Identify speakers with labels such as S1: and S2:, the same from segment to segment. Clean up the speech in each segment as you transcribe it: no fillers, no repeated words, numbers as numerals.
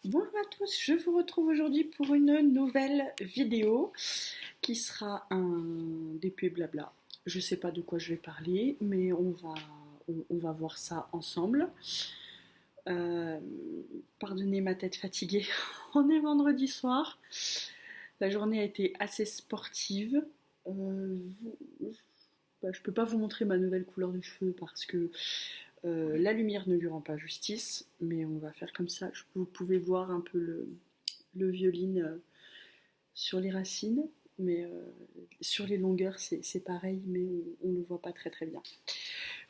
S1: Bonjour à tous, je vous retrouve aujourd'hui pour une nouvelle vidéo qui sera un DP blabla. Je sais pas de quoi je vais parler, mais on va voir ça ensemble. Euh, Pardonnez ma tête fatiguée, on est vendredi soir. La journée a été assez sportive. Je peux pas vous montrer ma nouvelle couleur de cheveux parce que la lumière ne lui rend pas justice, mais on va faire comme ça. Vous pouvez voir un peu le violine sur les racines, mais sur les longueurs c'est pareil, mais on ne le voit pas très très bien.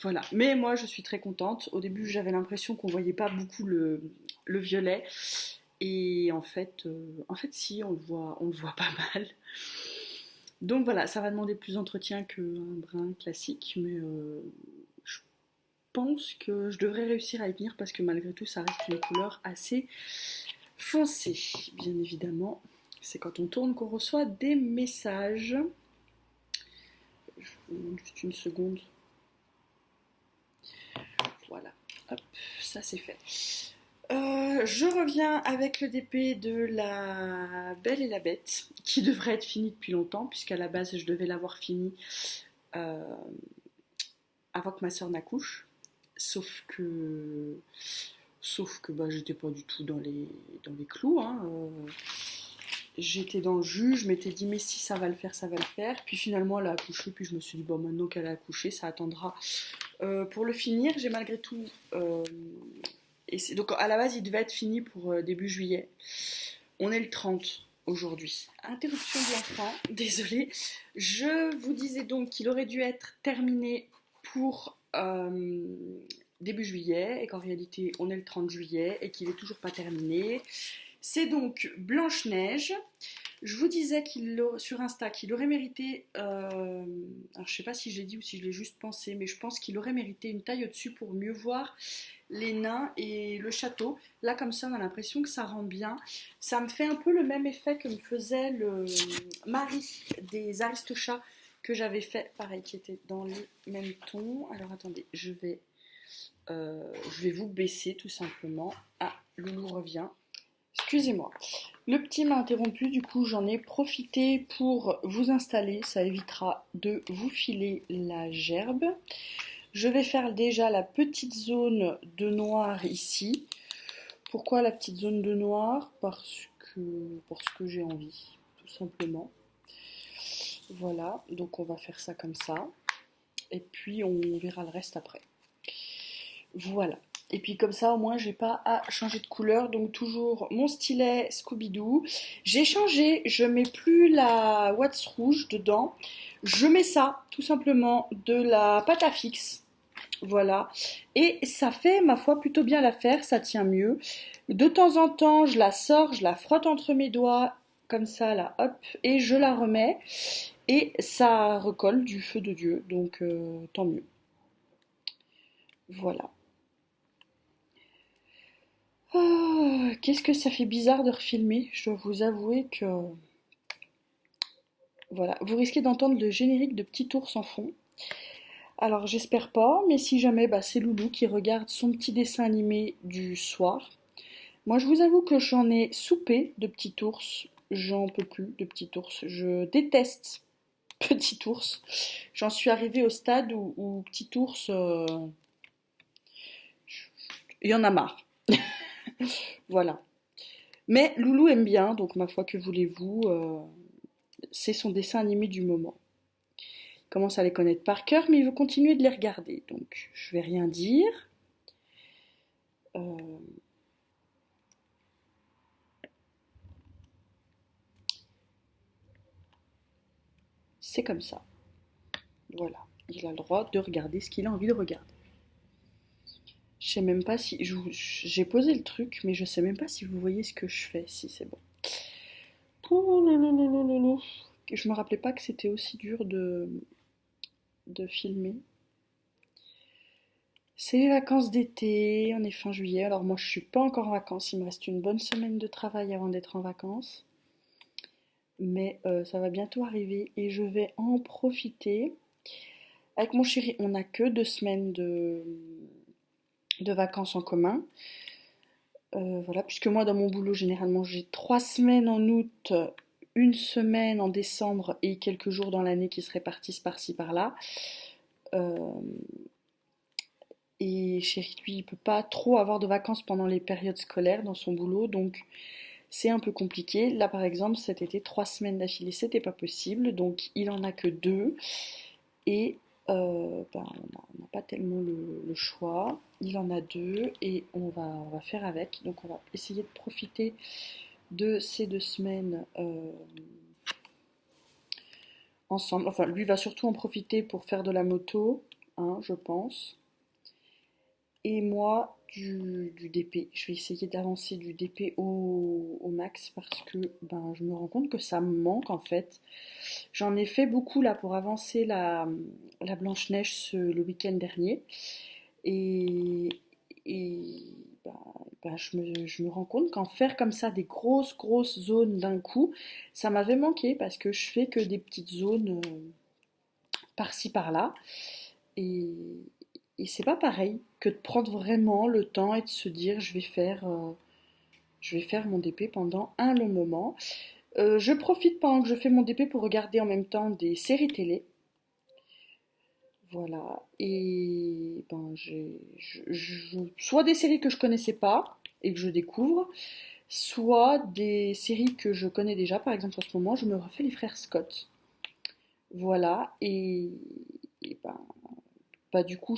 S1: Voilà, mais moi je suis très contente. Au début j'avais l'impression qu'on voyait pas beaucoup le violet, et en fait si, on le voit pas mal. Donc voilà, ça va demander plus d'entretien qu'un brin classique, mais je pense que je devrais réussir à y tenir parce que malgré tout ça reste une couleur assez foncée, bien évidemment. C'est quand on tourne qu'on reçoit des messages. Je vous demande juste une seconde. Voilà, hop, ça c'est fait. Je reviens avec le DP de La Belle et la Bête, qui devrait être fini depuis longtemps, puisqu'à la base je devais l'avoir fini euh, avant que ma soeur n'accouche. Sauf que, sauf que bah, j'étais pas du tout dans les clous. Hein. J'étais dans le jus, je m'étais dit mais si ça va le faire, ça va le faire. Puis finalement elle a accouché, puis je me suis dit bon maintenant qu'elle a accouché, ça attendra pour le finir. J'ai malgré tout... donc à la base il devait être fini pour début juillet. On est le 30 aujourd'hui. Interruption de l'enfant, désolée. Je vous disais donc qu'il aurait dû être terminé pour début juillet et qu'en réalité on est le 30 juillet et qu'il n'est toujours pas terminé. C'est donc Blanche-Neige. Je vous disais sur Insta qu'il aurait mérité, alors je sais pas si je l'ai dit ou si je l'ai juste pensé, mais je pense qu'il aurait mérité une taille au-dessus pour mieux voir les nains et le château. Là comme ça on a l'impression que ça rend bien. Ça me fait un peu le même effet que me faisait le mari des Aristochats que j'avais fait, pareil, qui était dans le même ton. Alors attendez, je vais vous baisser tout simplement. Ah, Loulou revient. Excusez-moi. Le petit m'a interrompu, du coup j'en ai profité pour vous installer, ça évitera de vous filer la gerbe. Je vais faire déjà la petite zone de noir ici. Pourquoi la petite zone de noir? Parce que j'ai envie, tout simplement. Voilà, donc on va faire ça comme ça. Et puis on verra le reste après. Voilà. Et puis comme ça, au moins, j'ai pas à changer de couleur. Donc toujours mon stylet Scooby-Doo. J'ai changé, je mets plus la wax rouge dedans. Je mets ça, tout simplement, de la pâte à fixe. Voilà. Et ça fait, ma foi, plutôt bien l'affaire. Ça tient mieux. De temps en temps, je la sors, je la frotte entre mes doigts. Comme ça, là, hop. Et je la remets. Et ça recolle du feu de Dieu. Donc, tant mieux. Voilà. Ah, qu'est-ce que ça fait bizarre de refilmer, je dois vous avouer que... Voilà, vous risquez d'entendre le générique de Petit Ours en fond. Alors j'espère pas, mais si jamais, bah, c'est Loulou qui regarde son petit dessin animé du soir. Moi je vous avoue que j'en ai soupé de Petit Ours, j'en peux plus de Petit Ours, je déteste Petit Ours. J'en suis arrivée au stade où Petit Ours, il y en a marre. Voilà. Mais Loulou aime bien, donc ma foi que voulez-vous, c'est son dessin animé du moment. Il commence à les connaître par cœur, mais il veut continuer de les regarder. Donc, je vais rien dire. Euh, c'est comme ça. Voilà. Il a le droit de regarder ce qu'il a envie de regarder. Je sais même pas si... J'ai posé le truc, mais je sais même pas si vous voyez ce que je fais. Si, c'est bon. Je me rappelais pas que c'était aussi dur de filmer. C'est les vacances d'été, on est fin juillet. Alors moi je suis pas encore en vacances, il me reste une bonne semaine de travail avant d'être en vacances. Mais ça va bientôt arriver et je vais en profiter. Avec mon chéri, on n'a que 2 semaines de vacances en commun. Voilà, puisque moi dans mon boulot généralement j'ai 3 semaines en août, une semaine en décembre et quelques jours dans l'année qui se répartissent par-ci par-là. Euh, et chéri, lui, il peut pas trop avoir de vacances pendant les périodes scolaires dans son boulot, donc c'est un peu compliqué. Là par exemple, cet été, 3 semaines d'affilée, c'était pas possible, donc il en a que deux. Et on n'a pas tellement le choix. Il en a deux et on va faire avec. Donc on va essayer de profiter de ces 2 semaines ensemble. Enfin, lui va surtout en profiter pour faire de la moto, hein, je pense. Et moi, du DP. Je vais essayer d'avancer du DP au max parce que ben, je me rends compte que ça me manque en fait. J'en ai fait beaucoup là pour avancer la Blanche-Neige le week-end dernier. Et, et bah, je me rends compte qu'en faire comme ça des grosses, grosses zones d'un coup, ça m'avait manqué parce que je fais que des petites zones par-ci par-là. Et, et c'est pas pareil que de prendre vraiment le temps et de se dire je vais faire mon DP pendant un long moment. Je profite pendant que je fais mon DP pour regarder en même temps des séries télé. Voilà. Et ben, soit des séries que je connaissais pas et que je découvre, soit des séries que je connais déjà. Par exemple, en ce moment, je me refais les frères Scott. Voilà. Et ben, bah, du coup,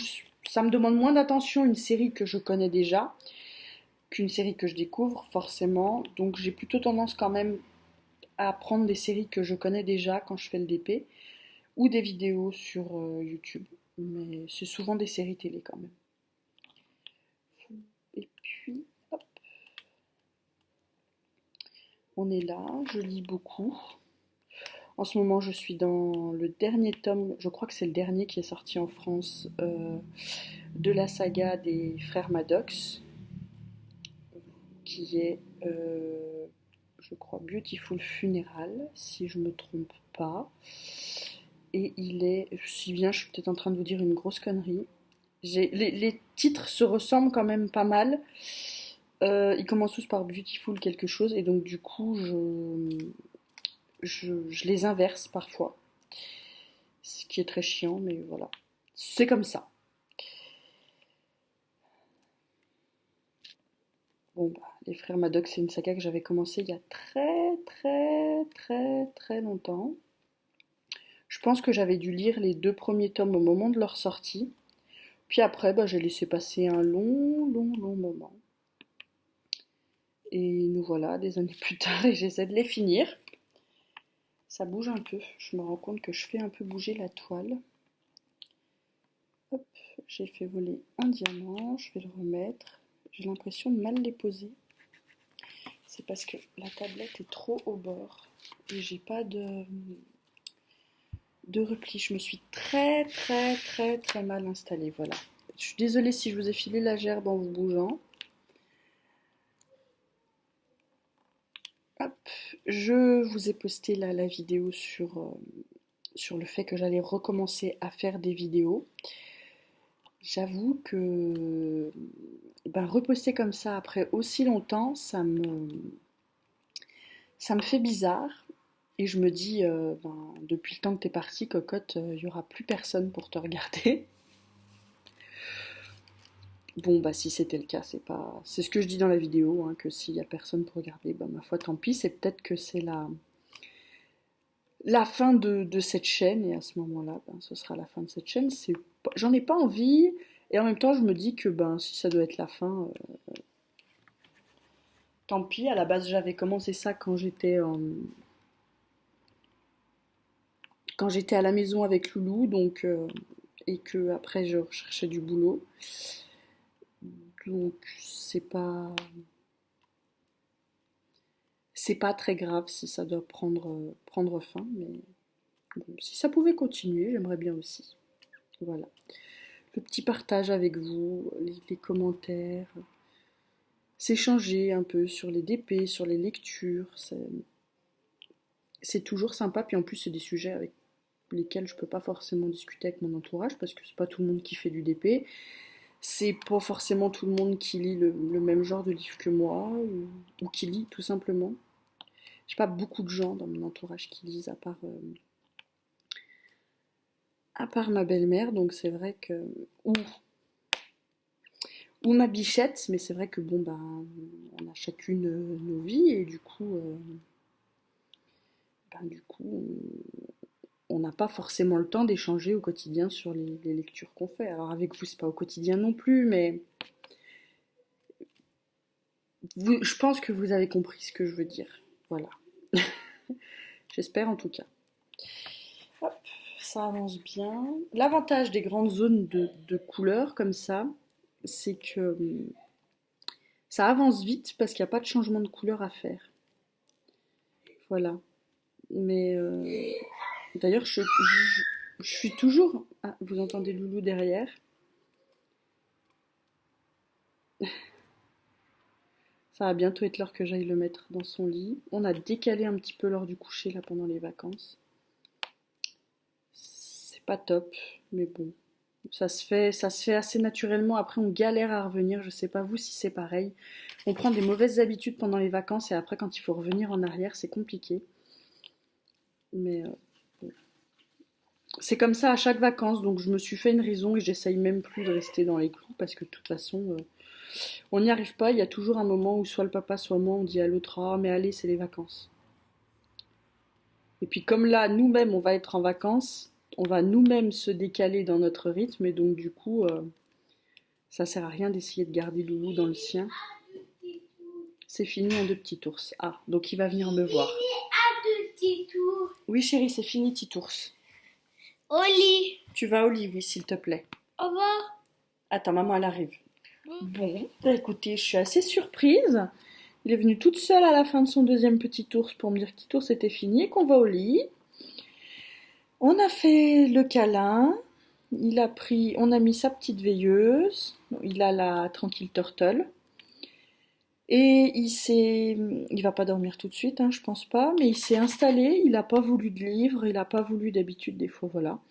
S1: ça me demande moins d'attention une série que je connais déjà qu'une série que je découvre, forcément. Donc, j'ai plutôt tendance quand même à prendre des séries que je connais déjà quand je fais le DP ou des vidéos sur YouTube. Mais c'est souvent des séries télé quand même. Et puis, hop, on est là, je lis beaucoup. En ce moment, je suis dans le dernier tome, je crois que c'est le dernier qui est sorti en France, de la saga des frères Maddox, qui est, je crois, Beautiful Funeral, si je me trompe pas. Et il est, si bien, je suis peut-être en train de vous dire une grosse connerie. Les titres se ressemblent quand même pas mal. Ils commencent tous par Beautiful quelque chose, et donc du coup, je les inverse parfois. Ce qui est très chiant, mais voilà. C'est comme ça. Bon, bah, les frères Maddox, c'est une saga que j'avais commencé il y a très, très, très, très longtemps. Je pense que j'avais dû lire les 2 premiers tomes au moment de leur sortie. Puis après, bah, j'ai laissé passer un long, long, long moment. Et nous voilà, des années plus tard, et j'essaie de les finir. Ça bouge un peu. Je me rends compte que je fais un peu bouger la toile. Hop, j'ai fait voler un diamant. Je vais le remettre. J'ai l'impression de mal les poser. C'est parce que la tablette est trop au bord. Et j'ai pas de repli. Je me suis très, très, très, très mal installée. Voilà. Je suis désolée si je vous ai filé la gerbe en vous bougeant. Hop, je vous ai posté là la vidéo sur le fait que j'allais recommencer à faire des vidéos. J'avoue que ben, reposter comme ça après aussi longtemps, ça me fait bizarre. Et je me dis, ben, depuis le temps que t'es partie, cocotte, il n'y aura plus personne pour te regarder. Bon, bah si c'était le cas, c'est ce que je dis dans la vidéo, hein, que s'il n'y a personne pour regarder, bah ma foi, tant pis. C'est peut-être que c'est la fin de cette chaîne, et à ce moment-là, ben, ce sera la fin de cette chaîne. J'en ai pas envie, et en même temps, je me dis que ben, si ça doit être la fin, tant pis. À la base, j'avais commencé ça quand j'étais à la maison avec Loulou, donc, et que après je recherchais du boulot. Donc, c'est pas très grave si ça doit prendre fin, mais bon, si ça pouvait continuer, j'aimerais bien aussi. Voilà. Le petit partage avec vous, les commentaires, s'échanger un peu sur les DP, sur les lectures, c'est toujours sympa. Puis en plus, c'est des sujets avec lesquels je peux pas forcément discuter avec mon entourage parce que c'est pas tout le monde qui fait du DP. C'est pas forcément tout le monde qui lit le même genre de livre que moi, ou qui lit tout simplement. J'ai pas beaucoup de gens dans mon entourage qui lisent, à part ma belle-mère, donc c'est vrai que... Ou ma bichette, mais c'est vrai que bon, ben, on a chacune nos vies, et du coup, on n'a pas forcément le temps d'échanger au quotidien sur les lectures qu'on fait. Alors avec vous, c'est pas au quotidien non plus, mais je pense que vous avez compris ce que je veux dire. Voilà. J'espère en tout cas. Hop, ça avance bien. L'avantage des grandes zones de couleurs comme ça, c'est que ça avance vite parce qu'il n'y a pas de changement de couleur à faire. Voilà. Mais d'ailleurs, je suis toujours... Ah, vous entendez Loulou derrière? Ça va bientôt être l'heure que j'aille le mettre dans son lit. On a décalé un petit peu l'heure du coucher là pendant les vacances. C'est pas top, mais bon. Ça se fait assez naturellement. Après, on galère à revenir. Je sais pas vous si c'est pareil. On prend des mauvaises habitudes pendant les vacances et après, quand il faut revenir en arrière, c'est compliqué. Mais c'est comme ça à chaque vacances. Donc, je me suis fait une raison et j'essaye même plus de rester dans les clous parce que de toute façon, on n'y arrive pas. Il y a toujours un moment où soit le papa, soit moi, on dit à l'autre: ah, mais allez, c'est les vacances. Et puis, comme là, nous-mêmes, on va être en vacances, on va nous-mêmes se décaler dans notre rythme et donc, du coup, ça sert à rien d'essayer de garder Loulou dans le sien. C'est fini en deux petits ours. Ah, donc il va venir me voir.
S2: À deux petits tours.
S1: Oui, chérie, c'est fini, petit ours.
S2: Au lit.
S1: Tu vas au lit, oui, s'il te plaît.
S2: Au revoir.
S1: Attends, maman, elle arrive. Bon, bah écoutez, je suis assez surprise. Il est venu toute seule à la fin de son deuxième petit ours pour me dire que petit ours était fini et qu'on va au lit. On a fait le câlin. On a mis sa petite veilleuse. Il a la tranquille turtle. Et il va pas dormir tout de suite, hein, je pense pas, mais il s'est installé, il a pas voulu de livre, il a pas voulu d'habitude des fois, voilà.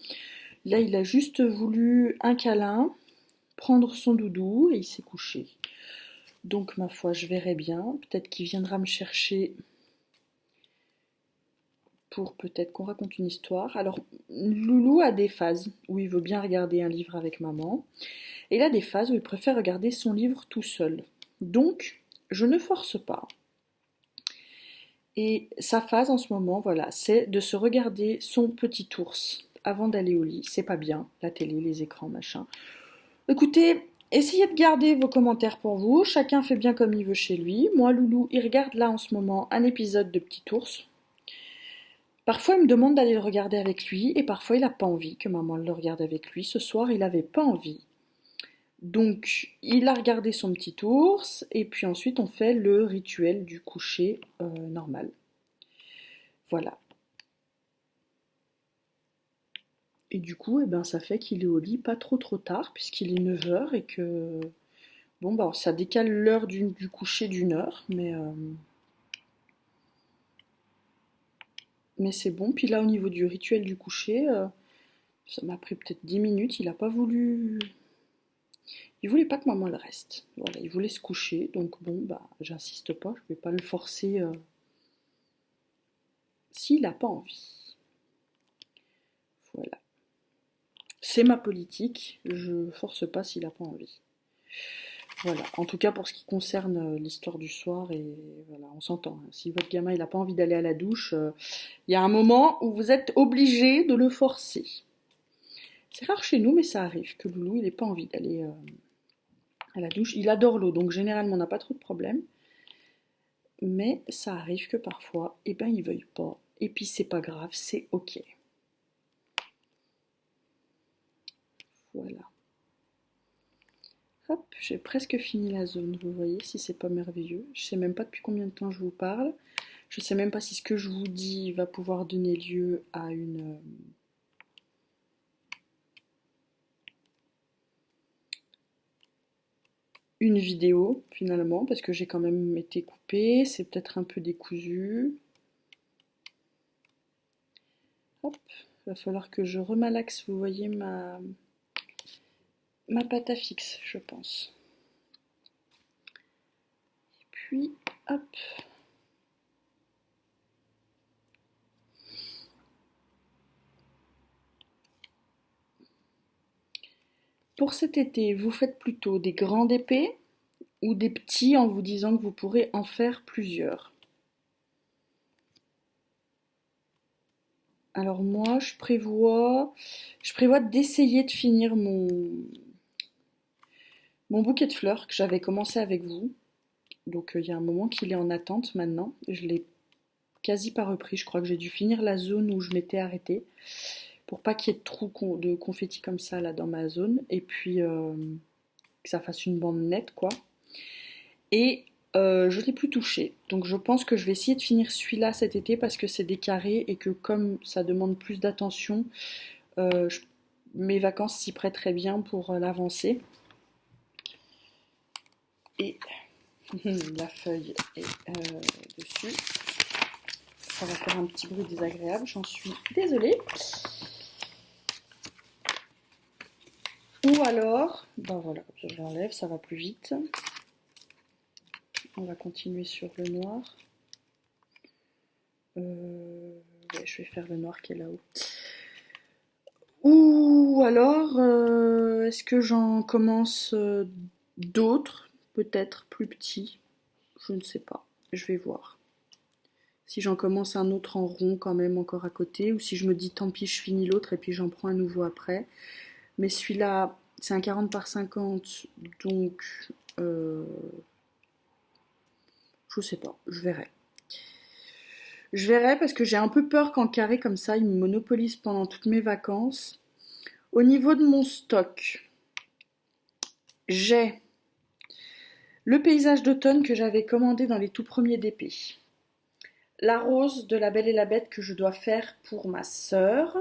S1: Là, il a juste voulu un câlin, prendre son doudou et il s'est couché. Donc ma foi, je verrai bien, peut-être qu'il viendra me chercher pour peut-être qu'on raconte une histoire. Alors, Loulou a des phases où il veut bien regarder un livre avec maman, et il a des phases où il préfère regarder son livre tout seul. Donc, je ne force pas. Et sa phase en ce moment, voilà, c'est de se regarder son petit ours avant d'aller au lit. C'est pas bien, la télé, les écrans, machin. Écoutez, essayez de garder vos commentaires pour vous. Chacun fait bien comme il veut chez lui. Moi, Loulou, il regarde là en ce moment un épisode de Petit Ours. Parfois, il me demande d'aller le regarder avec lui, et parfois, il n'a pas envie que maman le regarde avec lui. Ce soir, il n'avait pas envie. Donc, il a regardé son petit ours, et puis ensuite, on fait le rituel du coucher normal. Voilà. Et du coup, eh ben, ça fait qu'il est au lit pas trop trop tard, puisqu'il est 9 heures et que... Bon, bah, ça décale l'heure du coucher d'1 heure, mais c'est bon. Puis là, au niveau du rituel du coucher, ça m'a pris peut-être 10 minutes. Il a pas voulu... Il voulait pas que maman le reste. Voilà, il voulait se coucher. Donc bon, bah, j'insiste pas. Je vais pas le forcer s'il a pas envie. Voilà. C'est ma politique. Je force pas s'il a pas envie. Voilà, en tout cas pour ce qui concerne l'histoire du soir, et voilà, on s'entend. Si votre gamin il n'a pas envie d'aller à la douche, il y a un moment où vous êtes obligé de le forcer. C'est rare chez nous, mais ça arrive que Loulou il n'ait pas envie d'aller à la douche. Il adore l'eau, donc généralement on n'a pas trop de problèmes. Mais ça arrive que parfois, eh ben il veuille pas. Et puis c'est pas grave, c'est ok. Voilà. Hop, j'ai presque fini la zone, vous voyez, si c'est pas merveilleux. Je sais même pas depuis combien de temps je vous parle. Je sais même pas si ce que je vous dis va pouvoir donner lieu à une vidéo finalement, parce que j'ai quand même été coupée, c'est peut-être un peu décousu. Hop, va falloir que je remalaxe, vous voyez, ma pâte à fixe, je pense. Et puis, hop. Pour cet été, vous faites plutôt des grandes épées ou des petits en vous disant que vous pourrez en faire plusieurs? Alors moi, je prévois d'essayer de finir mon bouquet de fleurs que j'avais commencé avec vous. Donc il y a un moment qu'il est en attente maintenant. Je l'ai quasi pas repris. Je crois que j'ai dû finir la zone où je m'étais arrêtée pour pas qu'il y ait de confetti comme ça là dans ma zone. Et puis que ça fasse une bande nette quoi. Et je l'ai plus touché. Donc je pense que je vais essayer de finir celui-là cet été parce que c'est des carrés et que comme ça demande plus d'attention, euh, je- mes vacances s'y prêtent très bien pour l'avancer. Et la feuille est dessus. Ça va faire un petit bruit désagréable, j'en suis désolée. Ou alors, ben voilà, comme ça je l'enlève, ça va plus vite. On va continuer sur le noir. Ouais, je vais faire le noir qui est là-haut. Ou alors, est-ce que j'en commence d'autres, peut-être plus petits? Je ne sais pas, je vais voir. Si j'en commence un autre en rond quand même encore à côté, ou si je me dis tant pis, je finis l'autre et puis j'en prends un nouveau après. Mais celui-là, c'est un 40 par 50, donc je sais pas, je verrai. Je verrai parce que j'ai un peu peur qu'en carré comme ça, il me monopolise pendant toutes mes vacances. Au niveau de mon stock, j'ai le paysage d'automne que j'avais commandé dans les tout premiers DP. La rose de La Belle et la Bête que je dois faire pour ma sœur.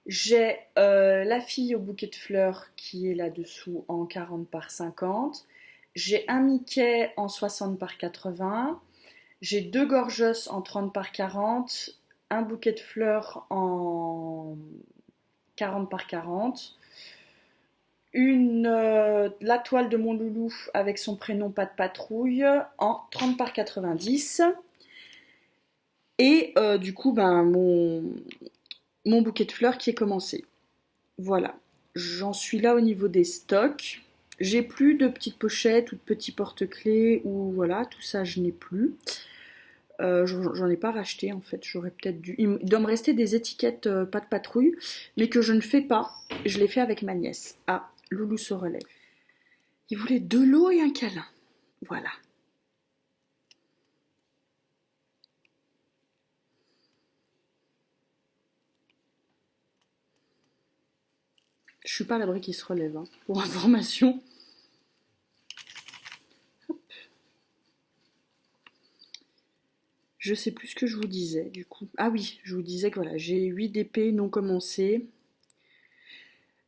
S1: J'ai la fille au bouquet de fleurs qui est là-dessous en 40 par 50. J'ai un Mickey en 60 par 80. J'ai deux gorgeus en 30 par 40. Un bouquet de fleurs en 40 par 40. La toile de mon loulou avec son prénom Pas de Patrouille en 30 par 90. Et du coup, ben, mon bouquet de fleurs qui est commencé. Voilà, j'en suis là au niveau des stocks. J'ai plus de petites pochettes ou de petits porte-clés ou voilà, tout ça je n'ai plus. J'en ai pas racheté en fait, j'aurais peut-être dû. Il doit me rester des étiquettes pas de patrouille, mais que je ne fais pas. Je les fais avec ma nièce. Ah, Loulou se relève. Il voulait de l'eau et un câlin. Voilà. Je suis pas à l'abri qu'il se relève, hein, pour information. Je sais plus ce que je vous disais du coup. Ah oui, je vous disais que voilà, j'ai 8 DP non commencés.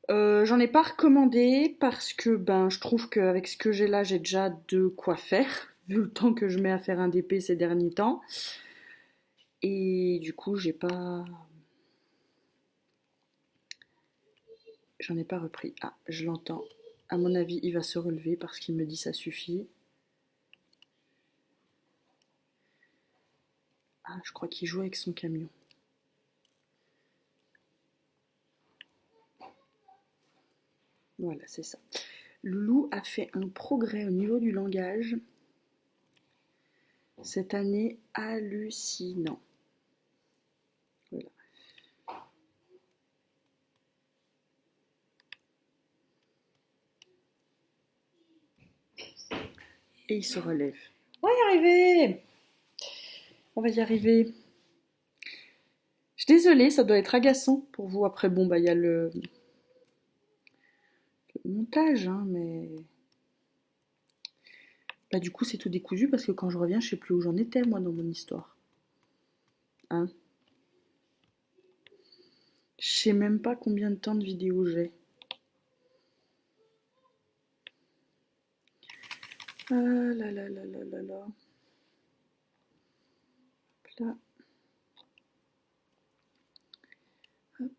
S1: J'en ai pas recommandé parce que ben je trouve qu'avec ce que j'ai là, j'ai déjà de quoi faire, vu le temps que je mets à faire un DP ces derniers temps. Et du coup, j'en ai pas repris. Ah, je l'entends. À mon avis, il va se relever parce qu'il me dit ça suffit. Ah, je crois qu'il joue avec son camion. Voilà, c'est ça. Loulou a fait un progrès au niveau du langage cette année hallucinant. Voilà. Et il se relève. On va y arriver! On va y arriver. Je suis désolée, ça doit être agaçant pour vous. Après, bon, bah, il y a le montage, hein, mais. Bah, du coup, c'est tout décousu parce que quand je reviens, je sais plus où j'en étais, moi, dans mon histoire. Hein? Je sais même pas combien de temps de vidéo j'ai. Ah là là là là là là. Hop là. Hop.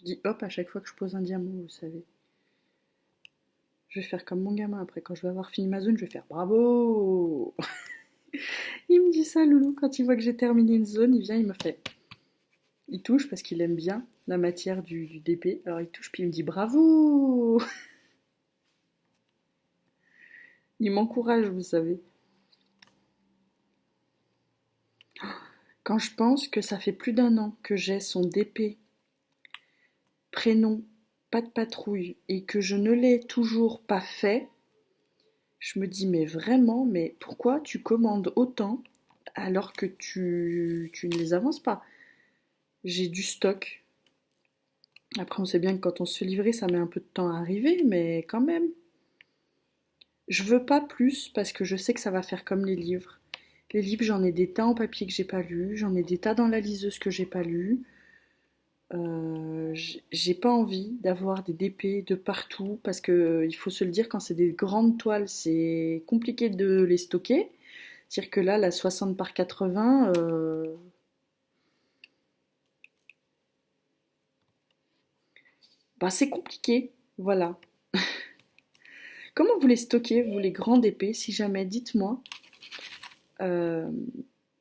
S1: Je dis hop à chaque fois que je pose un diamant, vous savez. Je vais faire comme mon gamin après, quand je vais avoir fini ma zone, je vais faire bravo. Il me dit ça, Loulou, quand il voit que j'ai terminé une zone, il vient, il me fait. Il touche parce qu'il aime bien la matière du DP. Alors il touche, puis il me dit bravo. Il m'encourage, vous savez. Quand je pense que ça fait plus d'1 an que j'ai son DP, prénom, pas de patrouille, et que je ne l'ai toujours pas fait, je me dis mais vraiment, mais pourquoi tu commandes autant alors que tu ne les avances pas? J'ai du stock. Après on sait bien que quand on se fait livrer ça met un peu de temps à arriver, mais quand même. Je veux pas plus parce que je sais que ça va faire comme les livres. Les livres, j'en ai des tas en papier que j'ai pas lu, j'en ai des tas dans la liseuse que j'ai pas lu. J'ai pas envie d'avoir des DP de partout parce que il faut se le dire, quand c'est des grandes toiles, c'est compliqué de les stocker. C'est-à-dire que là, la 60 par 80, bah c'est compliqué. Voilà. Comment vous les stockez, vous, les grands DP, si jamais, dites-moi. Euh,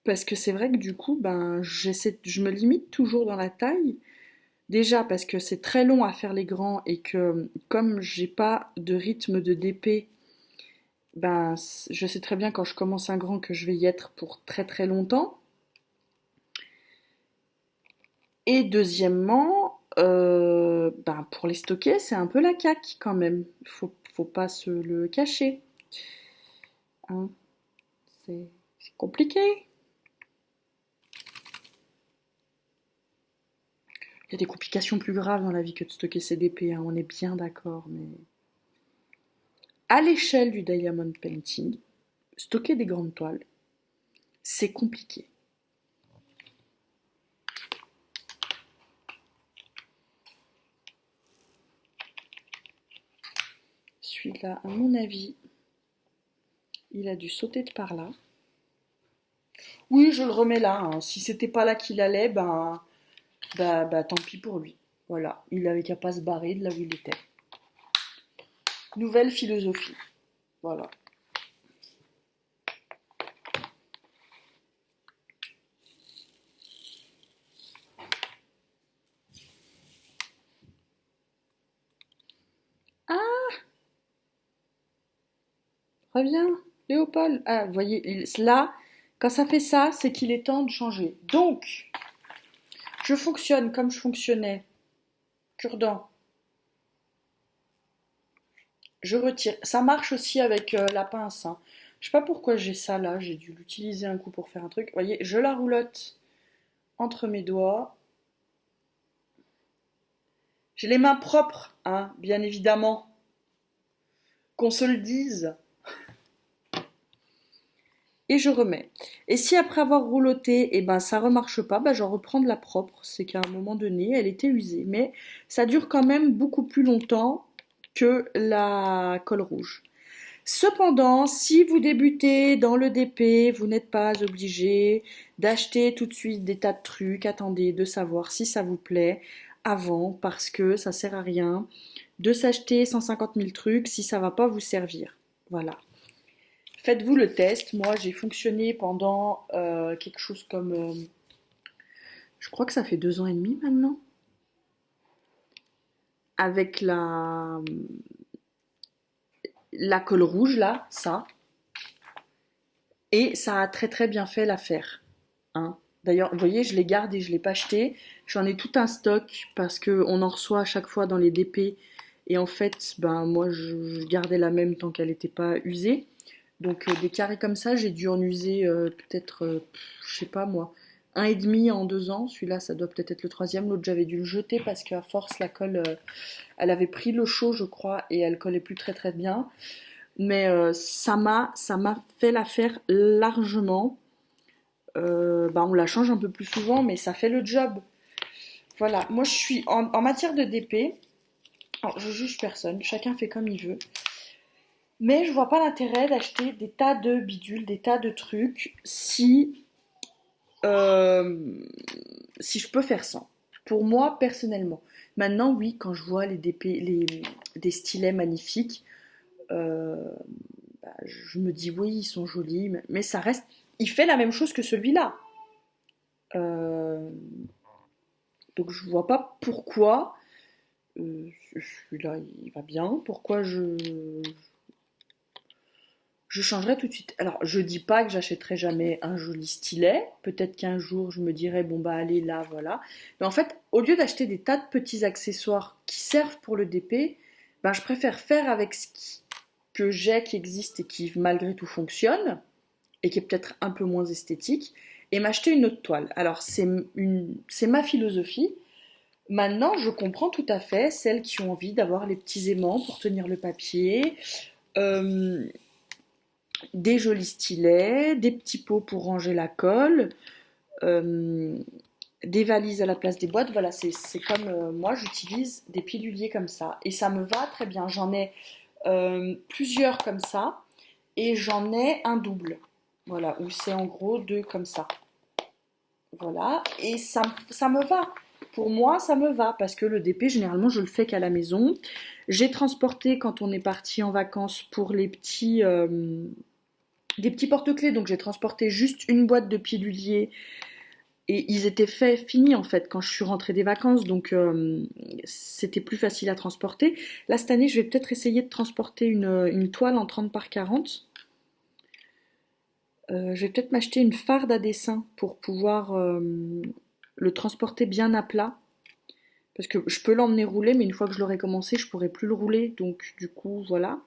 S1: Parce que c'est vrai que du coup, ben, je me limite toujours dans la taille. Déjà parce que c'est très long à faire les grands et que comme j'ai pas de rythme de DP, ben, je sais très bien quand je commence un grand que je vais y être pour très très longtemps. Et deuxièmement, ben, pour les stocker, c'est un peu la caque quand même. Faut pas se le cacher, hein. C'est compliqué. Il y a des complications plus graves dans la vie que de stocker ses DP, hein, on est bien d'accord, mais à l'échelle du diamond painting, stocker des grandes toiles, c'est compliqué. Celui-là, à mon avis, il a dû sauter de par là. Oui, je le remets là, hein. Si c'était pas là qu'il allait, bah, tant pis pour lui. Voilà, il avait qu'à pas se barrer de là où il était. Nouvelle philosophie. Voilà. Ah, reviens, Léopold. Ah, vous voyez, là, quand ça fait ça, c'est qu'il est temps de changer. Donc, je fonctionne comme je fonctionnais. Cure-dent. Je retire. Ça marche aussi avec la pince, hein. Je sais pas pourquoi j'ai ça là. J'ai dû l'utiliser un coup pour faire un truc. Vous voyez, je la roulotte entre mes doigts. J'ai les mains propres, hein, bien évidemment. Qu'on se le dise. Et je remets. Et si après avoir rouloté, et ben ça remarche pas, ben j'en reprends de la propre. C'est qu'à un moment donné, elle était usée. Mais ça dure quand même beaucoup plus longtemps que la colle rouge. Cependant, si vous débutez dans le DP, vous n'êtes pas obligé d'acheter tout de suite des tas de trucs. Attendez de savoir si ça vous plaît avant, parce que ça sert à rien de s'acheter 150 000 trucs si ça va pas vous servir. Voilà. Faites-vous le test. Moi, j'ai fonctionné pendant quelque chose comme, je crois que ça fait 2 ans et demi maintenant, avec la colle rouge là, ça. Et ça a très très bien fait l'affaire, hein. D'ailleurs, vous voyez, je les garde et je ne l'ai pas acheté. J'en ai tout un stock parce qu'on en reçoit à chaque fois dans les DP. Et en fait, ben moi, je gardais la même tant qu'elle n'était pas usée. Donc des carrés comme ça, j'ai dû en user peut-être, je sais pas moi, 1,5 en 2 ans. Celui-là, ça doit peut-être être le troisième. L'autre, j'avais dû le jeter parce qu'à force, la colle, elle avait pris le chaud, je crois, et elle collait plus très très bien. Mais ça m'a fait l'affaire largement. Bah, on la change un peu plus souvent, mais ça fait le job. Voilà, moi je suis en matière de DP. Alors, je juge personne, chacun fait comme il veut. Mais je vois pas l'intérêt d'acheter des tas de bidules, des tas de trucs euh, si je peux faire sans. Pour moi, personnellement. Maintenant, oui, quand je vois les DP, des stylets magnifiques, euh, bah, je me dis oui, ils sont jolis, mais ça reste. Il fait la même chose que celui-là. Euh, donc je vois pas pourquoi celui-là il va bien. Pourquoi je changerais tout de suite. Alors je dis pas que j'achèterai jamais un joli stylet. Peut-être qu'un jour je me dirais bon bah allez là voilà. Mais en fait, au lieu d'acheter des tas de petits accessoires qui servent pour le DP, ben je préfère faire avec que j'ai qui existe et qui malgré tout fonctionne et qui est peut-être un peu moins esthétique, et m'acheter une autre toile. Alors c'est ma philosophie. Maintenant, je comprends tout à fait celles qui ont envie d'avoir les petits aimants pour tenir le papier, euh, des jolis stylets, des petits pots pour ranger la colle, euh, des valises à la place des boîtes. Voilà, c'est comme moi, j'utilise des piluliers comme ça. Et ça me va très bien. J'en ai plusieurs comme ça et j'en ai un double. Voilà, où c'est en gros deux comme ça. Voilà, et ça me va. Pour moi, ça me va parce que le DP, généralement, je le fais qu'à la maison. J'ai transporté quand on est parti en vacances pour les petits, des petits porte-clés. Donc j'ai transporté juste une boîte de piluliers et ils étaient faits, finis en fait quand je suis rentrée des vacances. Donc c'était plus facile à transporter. Là, cette année, je vais peut-être essayer de transporter une toile en 30 par 40. Je vais peut-être m'acheter une farde à dessin pour pouvoir le transporter bien à plat. Parce que je peux l'emmener rouler, mais une fois que je l'aurai commencé, je pourrai plus le rouler. Donc du coup, voilà.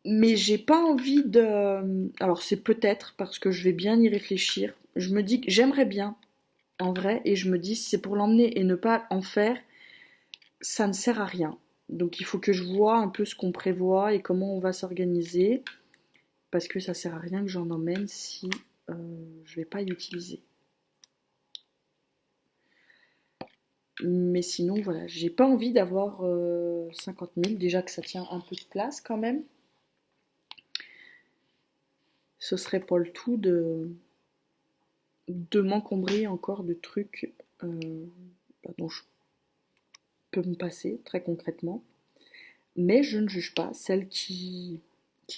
S1: Mais j'ai pas envie de. Alors c'est peut-être parce que je vais bien y réfléchir. Je me dis que j'aimerais bien, en vrai, et je me dis si c'est pour l'emmener et ne pas en faire, ça ne sert à rien. Donc il faut que je vois un peu ce qu'on prévoit et comment on va s'organiser. Parce que ça sert à rien que j'en emmène si euh, je vais pas y utiliser. Mais sinon, voilà, j'ai pas envie d'avoir 50 000, déjà que ça tient un peu de place quand même. Ce serait pas le tout de m'encombrer encore de trucs dont je peux me passer très concrètement. Mais je ne juge pas celles qui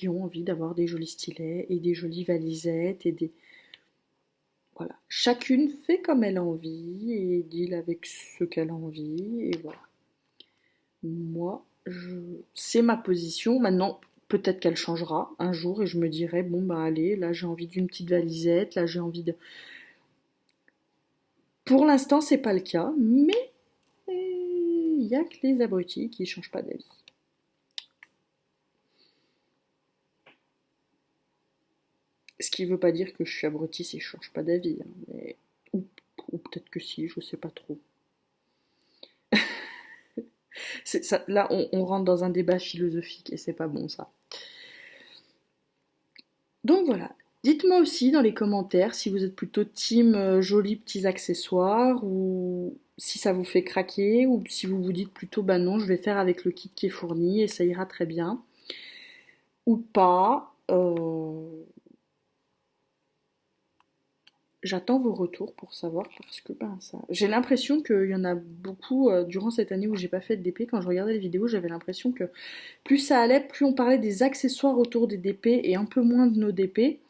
S1: ont envie d'avoir des jolis stylets et des jolies valisettes et des. Voilà. Chacune fait comme elle a envie et deal avec ce qu'elle a envie et voilà. Moi, c'est ma position. Maintenant, peut-être qu'elle changera un jour et je me dirai, bon bah allez, là j'ai envie d'une petite valisette, là j'ai envie de. Pour l'instant, c'est pas le cas, mais il y a que les abrutis qui changent pas d'avis. Ce qui veut pas dire que je suis abruti si je change pas d'avis, hein, mais ou peut-être que si, je sais pas trop. Ça, là, on rentre dans un débat philosophique et c'est pas bon ça. Donc voilà. Dites-moi aussi dans les commentaires si vous êtes plutôt team jolis petits accessoires ou si ça vous fait craquer ou si vous vous dites plutôt bah non, je vais faire avec le kit qui est fourni et ça ira très bien. Ou pas. J'attends vos retours pour savoir parce que ben ça. J'ai l'impression qu'il y en a beaucoup durant cette année où j'ai pas fait de DP. Quand je regardais les vidéos, j'avais l'impression que plus ça allait, plus on parlait des accessoires autour des DP et un peu moins de nos DP.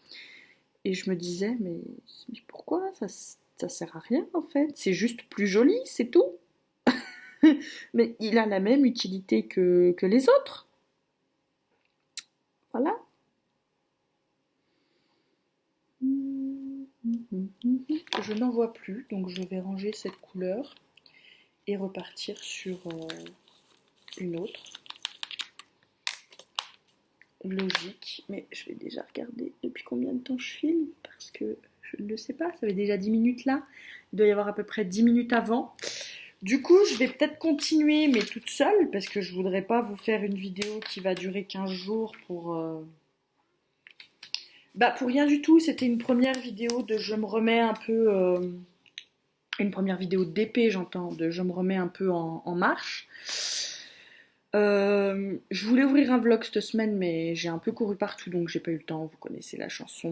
S1: Et je me disais, mais pourquoi ça sert à rien en fait? C'est juste plus joli, c'est tout. Mais il a la même utilité que les autres. Voilà. Je n'en vois plus, donc je vais ranger cette couleur et repartir sur une autre. Logique, mais je vais déjà regarder depuis combien de temps je filme parce que je ne le sais pas, ça fait déjà 10 minutes là, il doit y avoir à peu près 10 minutes avant. Du coup, je vais peut-être continuer, mais toute seule, parce que je voudrais pas vous faire une vidéo qui va durer 15 jours pour. Bah, pour rien du tout, c'était une première vidéo de je me remets un peu. Une première vidéo d'épée, j'entends, de je me remets un peu en marche. Je voulais ouvrir un vlog cette semaine, mais j'ai un peu couru partout, donc j'ai pas eu le temps. Vous connaissez la chanson.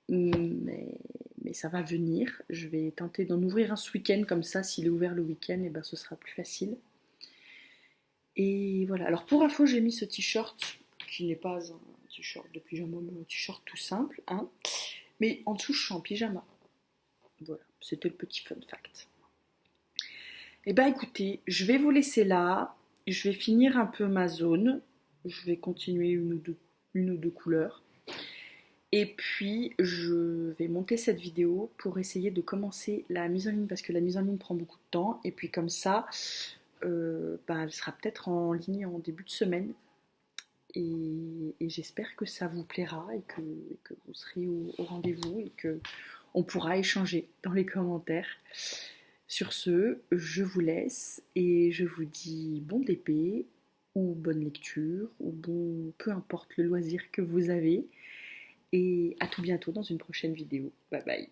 S1: Mais ça va venir. Je vais tenter d'en ouvrir un ce week-end, comme ça, s'il est ouvert le week-end, et ben, ce sera plus facile. Et voilà. Alors pour info, j'ai mis ce t-shirt, qui n'est pas un t-shirt de pyjama, mais un t-shirt tout simple, hein. Mais en dessous, je suis en pyjama. Voilà, c'était le petit fun fact. Et ben écoutez, je vais vous laisser là. Je vais finir un peu ma zone. Je vais continuer une ou deux couleurs. Et puis, je vais monter cette vidéo pour essayer de commencer la mise en ligne, parce que la mise en ligne prend beaucoup de temps. Et puis comme ça, elle sera peut-être en ligne en début de semaine. Et j'espère que ça vous plaira et que vous serez au rendez-vous et qu'on pourra échanger dans les commentaires. Sur ce, je vous laisse et je vous dis bon DP ou bonne lecture ou bon, peu importe le loisir que vous avez. Et à tout bientôt dans une prochaine vidéo. Bye bye.